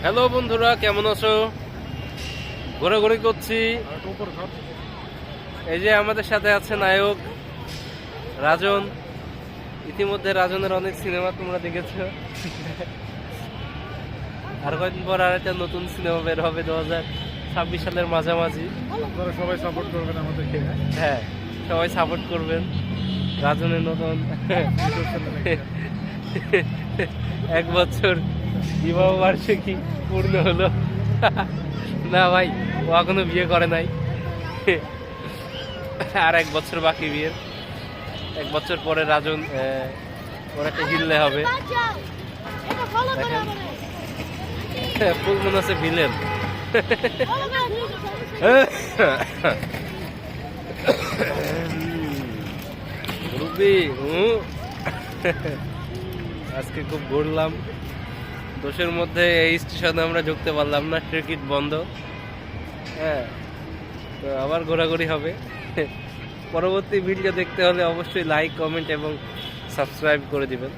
Hello বন্ধুরা, কেমন আছো? ঘোরাঘুরি করছি। এই যে আমাদের সাথে আছে নায়ক রাজন। ইতিমধ্যে রাজনের অনেক সিনেমা তোমরা দেখেছো। আর কয়েকদিন পর আর একটা নতুন সিনেমা বের হবে 2026 সালের মাঝামাঝি। আপনারা সবাই সাপোর্ট করবেন আমাদেরকে। হ্যাঁ, সবাই সাপোর্ট করবেন। রাজনের নতুন 1 বছর বিবাহ বার্ষিকী পূর্ণ হলো। না ভাই, ও এখনো বিয়ে করে নাই। আর 1 বছর বাকি বিয়ের। 1 বছর পরে রাজন ওর একটা হিললে হবে। ফুল মনে হচ্ছে ভিলেন। রুবি, আজকে খুব ঘুরলাম। দোষের মধ্যে এই স্টেশনে আমরা ঢুকতে পারলাম না, টিকিট বন্ধ। হ্যাঁ, তো আবার ঘোরাঘুরি হবে। পরবর্তী ভিডিও দেখতে হলে অবশ্যই লাইক, কমেন্ট এবং সাবস্ক্রাইব করে দিবেন।